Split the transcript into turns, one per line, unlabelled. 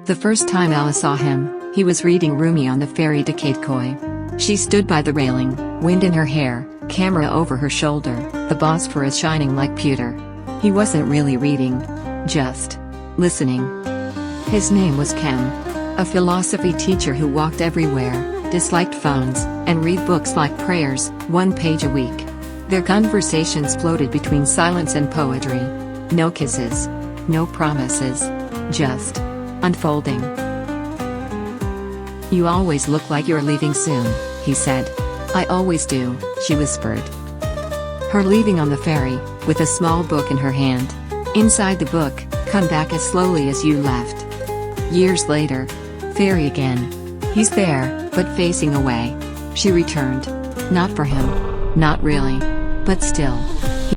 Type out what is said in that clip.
The first time Alice saw him, he was reading Rumi on the ferry to Kadıköy. She stood by the railing, wind in her hair, camera over her shoulder, the Bosphorus shining like pewter. He wasn't really reading. Just listening. His name was Kem. A philosophy teacher who walked everywhere, disliked phones, and read books like prayers, 1 page a week. Their conversations floated between silence and poetry. No kisses. No promises. Just unfolding. "You always look like you're leaving soon," he said. "I always do," she whispered. Her leaving on the ferry, with a small book in her hand. Inside the book, "Come back as slowly as you left." Years later. Ferry again. He's there, but facing away. She returned. Not for him. Not really. But still.